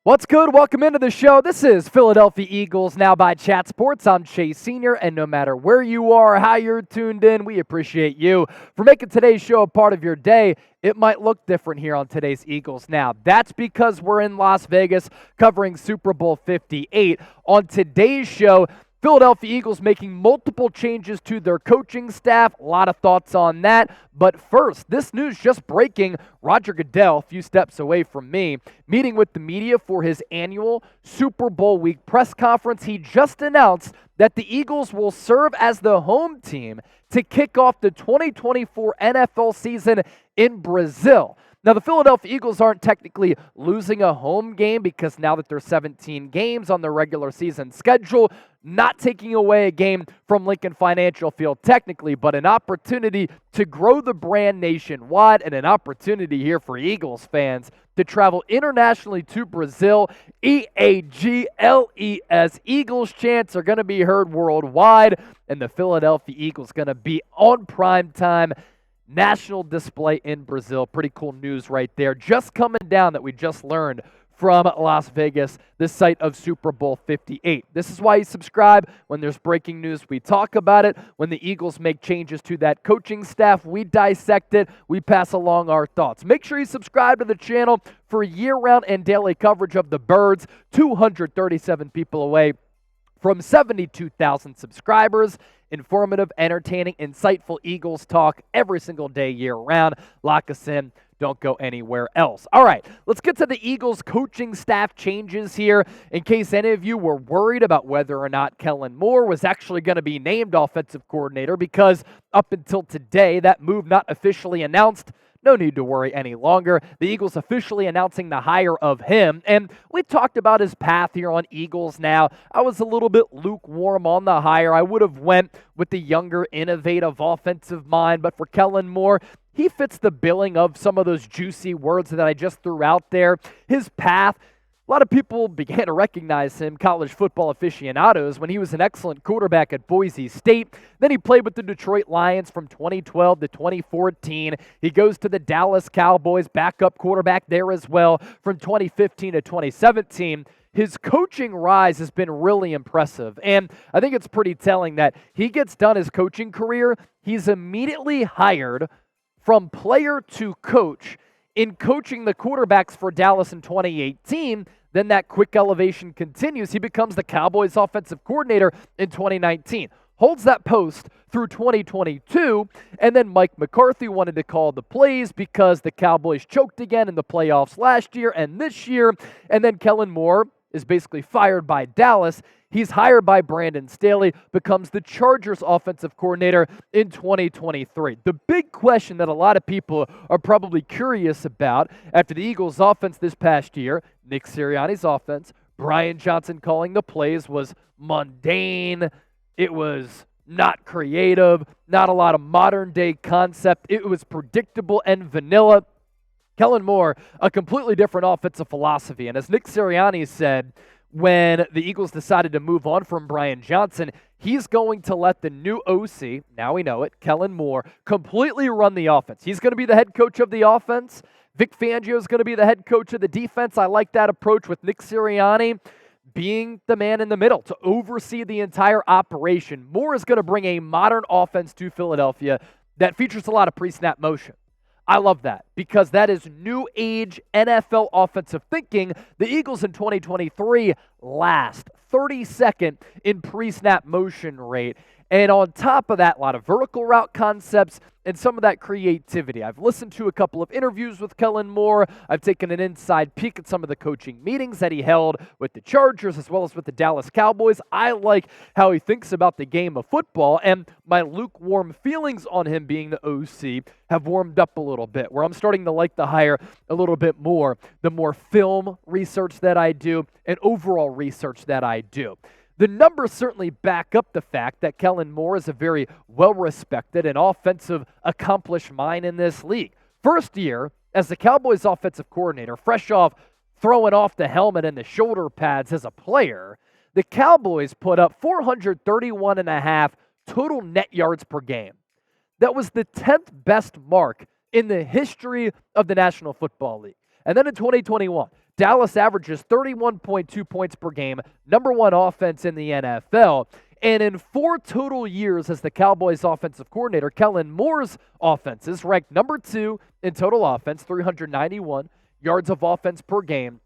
What's good? Welcome into the show. This is Philadelphia Eagles Now by Chat Sports. I'm Chase Sr., and no matter where you are, how you're tuned in, we appreciate you for making today's show a part of your day. It might look different here on today's Eagles Now. That's because we're in Las Vegas covering Super Bowl 58. On today's show, Philadelphia Eagles making multiple changes to their coaching staff. A lot of thoughts on that. But first, this news just breaking. Roger Goodell, a few steps away from me, meeting with the media for his annual Super Bowl week press conference. He just announced that the Eagles will serve as the home team to kick off the 2024 NFL season in Brazil. Now, the Philadelphia Eagles aren't technically losing a home game because now that there's 17 games on their regular season schedule, not taking away a game from Lincoln Financial Field technically, but an opportunity to grow the brand nationwide and an opportunity here for Eagles fans to travel internationally to Brazil. EAGLES, Eagles chants are going to be heard worldwide, and the Philadelphia Eagles going to be on prime time. National display in Brazil. Pretty cool news right there. Just coming down that we just learned from Las Vegas, the site of Super Bowl 58. This is why you subscribe. When there's breaking news, we talk about it. When the Eagles make changes to that coaching staff, we dissect it. We pass along our thoughts. Make sure you subscribe to the channel for year-round and daily coverage of the Birds. 237 people away from 72,000 subscribers. Informative, entertaining, insightful Eagles talk every single day year-round. Lock us in. Don't go anywhere else. All right, let's get to the Eagles coaching staff changes here. In case any of you were worried about whether or not Kellen Moore was actually going to be named offensive coordinator, because up until today, that move not officially announced. No need to worry any longer. The Eagles officially announcing the hire of him. And we talked about his path here on Eagles Now. I was a little bit lukewarm on the hire. I would have went with the younger, innovative offensive mind. But for Kellen Moore, he fits the billing of some of those juicy words that I just threw out there. His path, a lot of people began to recognize him, college football aficionados, when he was an excellent quarterback at Boise State. Then he played with the Detroit Lions from 2012 to 2014. He goes to the Dallas Cowboys, backup quarterback there as well from 2015 to 2017. His coaching rise has been really impressive, and I think it's pretty telling that he gets done his coaching career, he's immediately hired from player to coach in coaching the quarterbacks for Dallas in 2018. Then that quick elevation continues. He becomes the Cowboys offensive coordinator in 2019. Holds that post through 2022, and then Mike McCarthy wanted to call the plays because the Cowboys choked again in the playoffs last year and this year, and then Kellen Moore is basically fired by Dallas. He's hired by Brandon Staley, becomes the Chargers offensive coordinator in 2023. The big question that a lot of people are probably curious about after the Eagles' offense this past year, Nick Sirianni's offense, Brian Johnson calling the plays, was mundane. It was not creative, not a lot of modern-day concept. It was predictable and vanilla. Kellen Moore, a completely different offensive philosophy. And as Nick Sirianni said, when the Eagles decided to move on from Brian Johnson, he's going to let the new OC, now we know it, Kellen Moore, completely run the offense. He's going to be the head coach of the offense. Vic Fangio is going to be the head coach of the defense. I like that approach with Nick Sirianni being the man in the middle to oversee the entire operation. Moore is going to bring a modern offense to Philadelphia that features a lot of pre-snap motion. I love that because that is new age NFL offensive thinking. The Eagles in 2023 last 32nd in pre-snap motion rate. And on top of that, a lot of vertical route concepts and some of that creativity. I've listened to a couple of interviews with Kellen Moore. I've taken an inside peek at some of the coaching meetings that he held with the Chargers as well as with the Dallas Cowboys. I like how he thinks about the game of football, and my lukewarm feelings on him being the OC have warmed up a little bit, where I'm starting to like the hire a little bit more, the more film research that I do and overall research that I do. The numbers certainly back up the fact that Kellen Moore is a very well-respected and offensive accomplished mind in this league. First year as the Cowboys offensive coordinator, fresh off throwing off the helmet and the shoulder pads as a player, the Cowboys put up 431.5 total net yards per game. That was the 10th best mark in the history of the National Football League. And then in 2021, Dallas averages 31.2 points per game, number one offense in the NFL. And in 4 total years as the Cowboys offensive coordinator, Kellen Moore's offense is ranked number 2 in total offense, 391 yards of offense per game,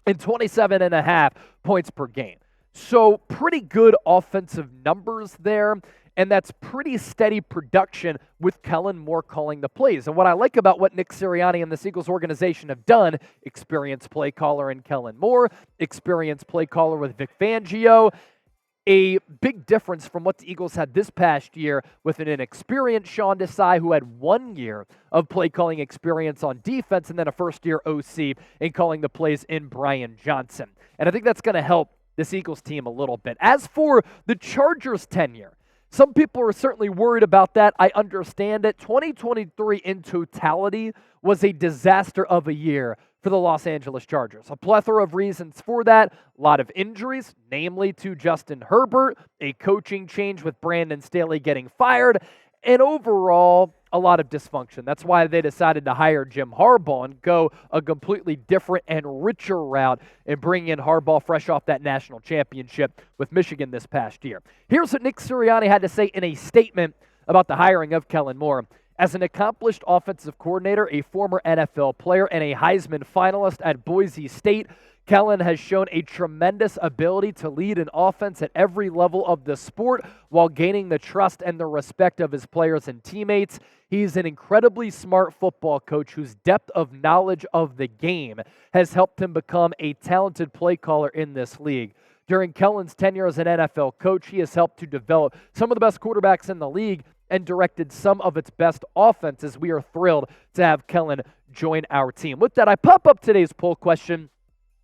and 27.5 points per game. So pretty good offensive numbers there, and that's pretty steady production with Kellen Moore calling the plays. And what I like about what Nick Sirianni and this Eagles organization have done, experienced play caller in Kellen Moore, experienced play caller with Vic Fangio, a big difference from what the Eagles had this past year with an inexperienced Sean Desai who had 1 year of play calling experience on defense and then a first-year OC in calling the plays in Brian Johnson. And I think that's going to help this Eagles team a little bit. As for the Chargers' tenure, some people are certainly worried about that. I understand it. 2023 in totality was a disaster of a year for the Los Angeles Chargers. A plethora of reasons for that. A lot of injuries, namely to Justin Herbert, a coaching change with Brandon Staley getting fired, and overall, a lot of dysfunction. That's why they decided to hire Jim Harbaugh and go a completely different and richer route and bring in Harbaugh fresh off that national championship with Michigan this past year. Here's what Nick Sirianni had to say in a statement about the hiring of Kellen Moore. As an accomplished offensive coordinator, a former NFL player, and a Heisman finalist at Boise State, Kellen has shown a tremendous ability to lead an offense at every level of the sport while gaining the trust and the respect of his players and teammates. He's an incredibly smart football coach whose depth of knowledge of the game has helped him become a talented play caller in this league. During Kellen's tenure as an NFL coach, he has helped to develop some of the best quarterbacks in the league and directed some of its best offenses. We are thrilled to have Kellen join our team. With that, I pop up today's poll question.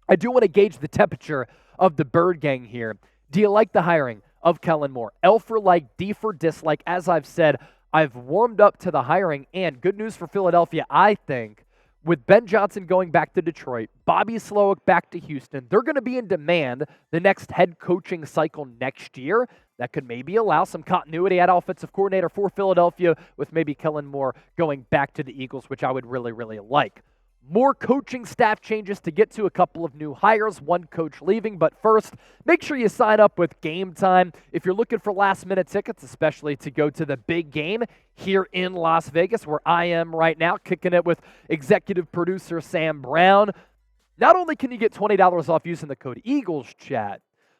I do want to gauge the temperature of the Bird Gang here. Do you like the hiring of Kellen Moore? L for like, D for dislike. As I've said, I've warmed up to the hiring, and good news for Philadelphia, I think, with Ben Johnson going back to Detroit, Bobby Slowick back to Houston, they're going to be in demand the next head coaching cycle next year. That could maybe allow some continuity at offensive coordinator for Philadelphia with maybe Kellen Moore going back to the Eagles, which I would really, really like. More coaching staff changes to get to, a couple of new hires, one coach leaving. But first, make sure you sign up with Game Time. If you're looking for last-minute tickets, especially to go to the big game here in Las Vegas, where I am right now, kicking it with executive producer Sam Brown, not only can you get $20 off using the code EaglesChat,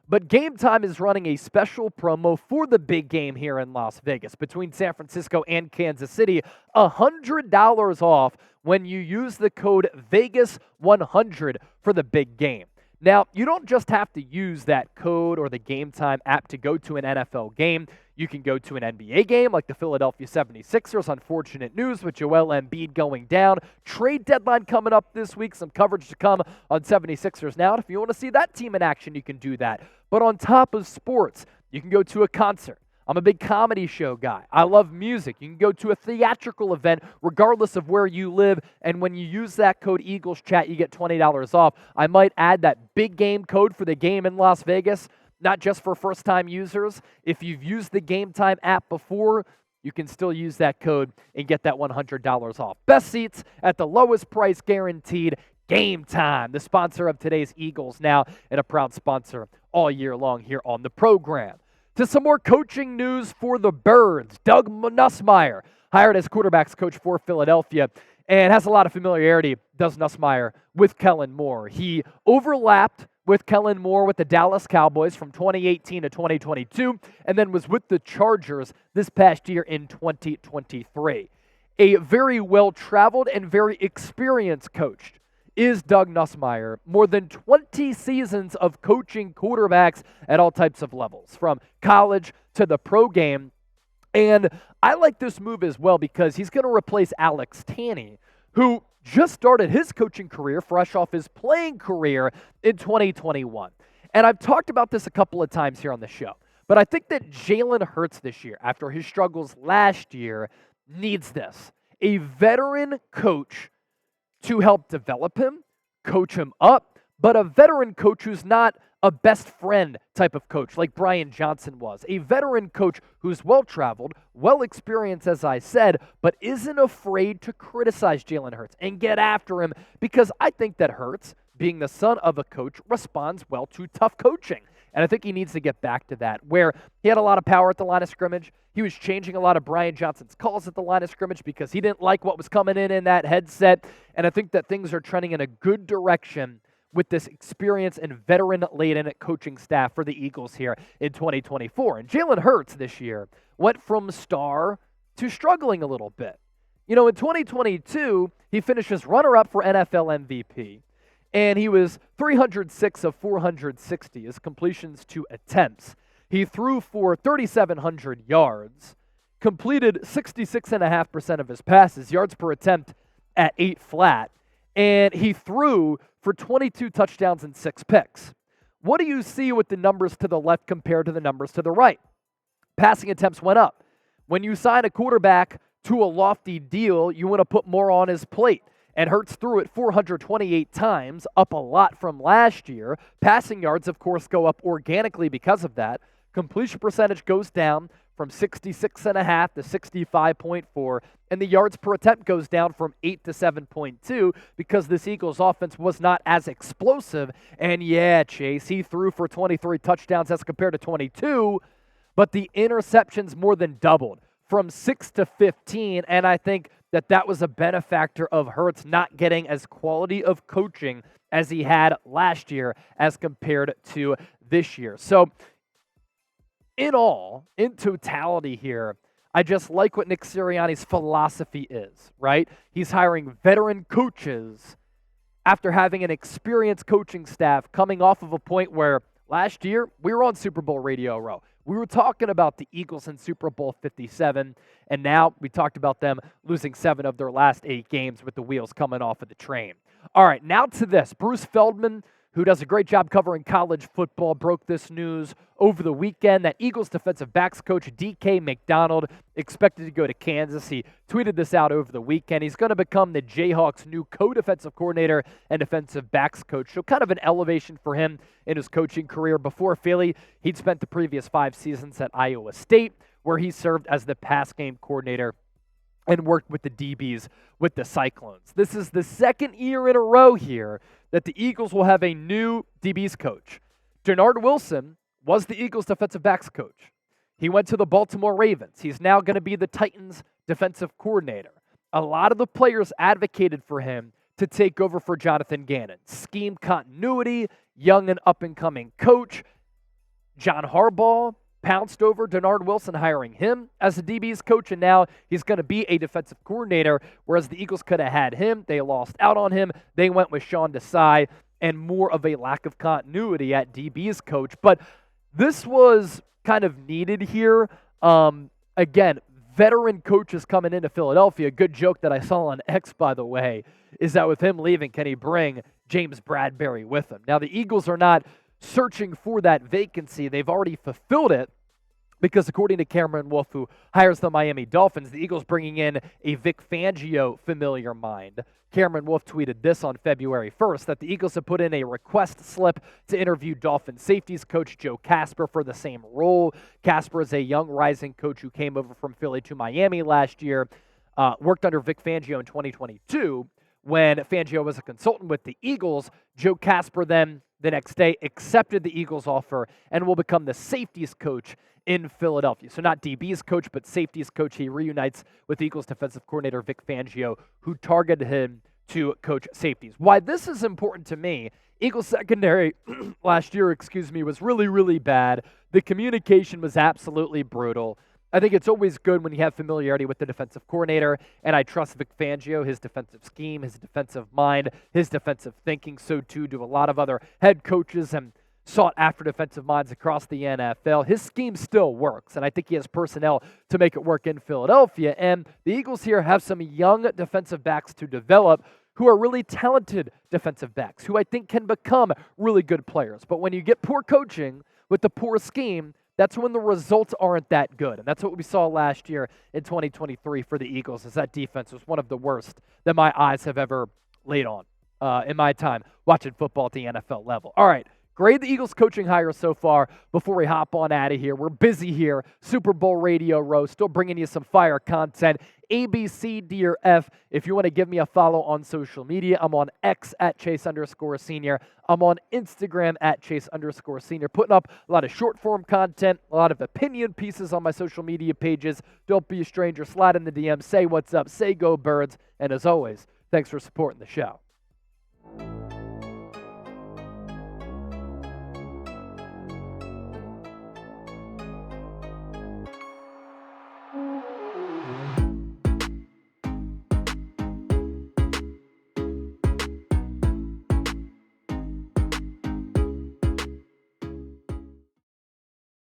but Game Time is running a special promo for the big game here in Las Vegas between San Francisco and Kansas City, $100 off when you use the code Vegas100 for the big game. Now, you don't just have to use that code or the Game Time app to go to an NFL game. You can go to an NBA game like the Philadelphia 76ers. Unfortunate news with Joel Embiid going down. Trade deadline coming up this week. Some coverage to come on 76ers Now. If you want to see that team in action, you can do that. But on top of sports, you can go to a concert. I'm a big comedy show guy. I love music. You can go to a theatrical event regardless of where you live, and when you use that code EaglesChat, you get $20 off. I might add that big game code for the game in Las Vegas, not just for first-time users. If you've used the Game Time app before, you can still use that code and get that $100 off. Best seats at the lowest price guaranteed. Game Time, the sponsor of today's Eagles Now and a proud sponsor all year long here on the program. To some more coaching news for the Birds. Doug Nussmeier, hired as quarterbacks coach for Philadelphia, and has a lot of familiarity, does Nussmeier, with Kellen Moore. He overlapped with Kellen Moore with the Dallas Cowboys from 2018 to 2022, and then was with the Chargers this past year in 2023. A very well-traveled and very experienced coach is Doug Nussmeier. More than 20 seasons of coaching quarterbacks at all types of levels, from college to the pro game. And I like this move as well because he's going to replace Alex Tanney, who just started his coaching career fresh off his playing career in 2021. And I've talked about this a couple of times here on the show, but I think that Jalen Hurts this year, after his struggles last year, needs this. A veteran coach to help develop him, coach him up, but a veteran coach who's not a best friend type of coach like Brian Johnson was. A veteran coach who's well-traveled, well-experienced, as I said, but isn't afraid to criticize Jalen Hurts and get after him, because I think that Hurts, being the son of a coach, responds well to tough coaching. And I think he needs to get back to that, where he had a lot of power at the line of scrimmage. He was changing a lot of Brian Johnson's calls at the line of scrimmage because he didn't like what was coming in that headset. And I think that things are trending in a good direction with this experience and veteran-laden coaching staff for the Eagles here in 2024. And Jalen Hurts this year went from star to struggling a little bit. In 2022, he finishes runner-up for NFL MVP. And he was 306 of 460 as completions to attempts. He threw for 3,700 yards, completed 66.5% of his passes, yards per attempt at 8 flat, and he threw for 22 touchdowns and 6 picks. What do you see with the numbers to the left compared to the numbers to the right? Passing attempts went up. When you sign a quarterback to a lofty deal, you want to put more on his plate. And Hurts threw it 428 times, up a lot from last year. Passing yards, of course, go up organically because of that. Completion percentage goes down from 66.5 to 65.4, and the yards per attempt goes down from 8 to 7.2 because this Eagles offense was not as explosive. And yeah, Chase, he threw for 23 touchdowns as compared to 22, but the interceptions more than doubled from 6 to 15, and I think that was a benefactor of Hurts not getting as quality of coaching as he had last year as compared to this year. So in totality here, I just like what Nick Sirianni's philosophy is, right? He's hiring veteran coaches after having an experienced coaching staff coming off of a point where last year we were on Super Bowl Radio Row. We were talking about the Eagles in Super Bowl 57, and now we talked about them losing 7 of their last 8 games with the wheels coming off of the train. All right, now to this. Bruce Feldman, who does a great job covering college football, broke this news over the weekend that Eagles defensive backs coach D.K. McDonald expected to go to Kansas. He tweeted this out over the weekend. He's going to become the Jayhawks' new co-defensive coordinator and defensive backs coach. So kind of an elevation for him in his coaching career. Before Philly, he'd spent the previous 5 seasons at Iowa State, where he served as the pass game coordinator and worked with the DBs with the Cyclones. This is the second year in a row here that the Eagles will have a new DBs coach. Jernard Wilson was the Eagles defensive backs coach. He went to the Baltimore Ravens. He's now going to be the Titans defensive coordinator. A lot of the players advocated for him to take over for Jonathan Gannon. Scheme continuity, young and up-and-coming coach. John Harbaugh pounced over Jernard Wilson, hiring him as the DB's coach, and now he's going to be a defensive coordinator, whereas the Eagles could have had him. They lost out on him. They went with Sean Desai, and more of a lack of continuity at DB's coach. But this was kind of needed here. Again, veteran coaches coming into Philadelphia. Good joke that I saw on X, by the way, is that with him leaving, can he bring James Bradberry with him? Now, the Eagles are not searching for that vacancy. They've already fulfilled it because according to Cameron Wolfe, who hires the Miami Dolphins, the Eagles bringing in a Vic Fangio familiar mind. Cameron Wolfe tweeted this on February 1st, that the Eagles have put in a request slip to interview Dolphins safeties coach Joe Kasper for the same role. Kasper is a young rising coach who came over from Philly to Miami last year, worked under Vic Fangio in 2022 when Fangio was a consultant with the Eagles. Joe Kasper then the next day accepted the Eagles offer and will become the safeties coach in Philadelphia. So not DB's coach, but safeties coach. He reunites with Eagles defensive coordinator Vic Fangio, who targeted him to coach safeties. Why this is important to me, Eagles secondary last year, was really, really bad. The communication was absolutely brutal. I think it's always good when you have familiarity with the defensive coordinator, and I trust Vic Fangio, his defensive scheme, his defensive mind, his defensive thinking. So too do a lot of other head coaches and sought-after defensive minds across the NFL. His scheme still works, and I think he has personnel to make it work in Philadelphia. And the Eagles here have some young defensive backs to develop who are really talented defensive backs, who I think can become really good players. But when you get poor coaching with the poor scheme, that's when the results aren't that good. And that's what we saw last year in 2023 for the Eagles, is that defense was one of the worst that my eyes have ever laid on in my time watching football at the NFL level. All right, grade the Eagles coaching hire so far before we hop on out of here. We're busy here. Super Bowl Radio Row, still bringing you some fire content. A, B, C, D, or F. If you want to give me a follow on social media, I'm on X at Chase_Senior. I'm on Instagram at Chase_Senior. Putting up a lot of short form content, a lot of opinion pieces on my social media pages. Don't be a stranger. Slide in the DM. Say what's up. Say go Birds. And as always, thanks for supporting the show.